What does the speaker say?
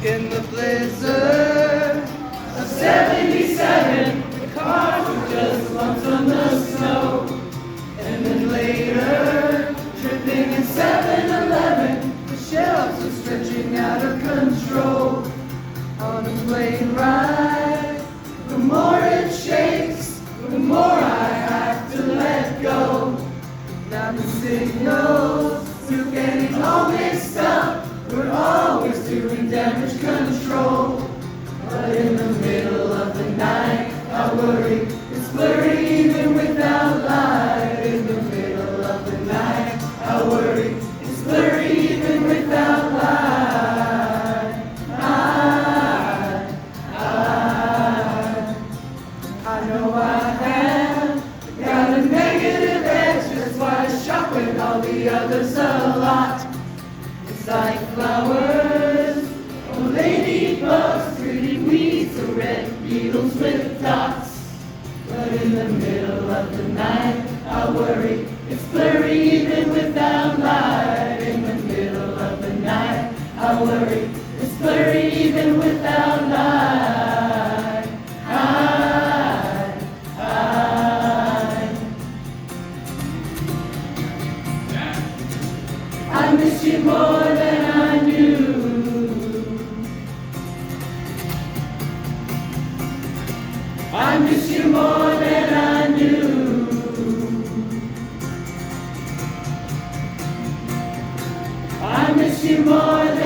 In the blizzard of '77, the cars were just lumps on the snow. And then later, tripping in 7-Eleven, the shelves were stretching out of control. On a plane ride, the more it shakes, the more I have to let go. Now the signals to getting all mixed up, we're always doing damage control. But in the middle of the night, I worry, it's blurry even without light. In the middle of the night, I worry, it's blurry even without light. I know I have got a negative edge, that's why I shop with all the others a lot. It's like flowers, or ladybugs, pretty weeds, or red beetles with dots. But in the middle of the night, I worry, it's blurry even without light. In the middle of the night, I worry, it's blurry even without light. I miss you more than I knew. I miss you more than I knew. I miss you more than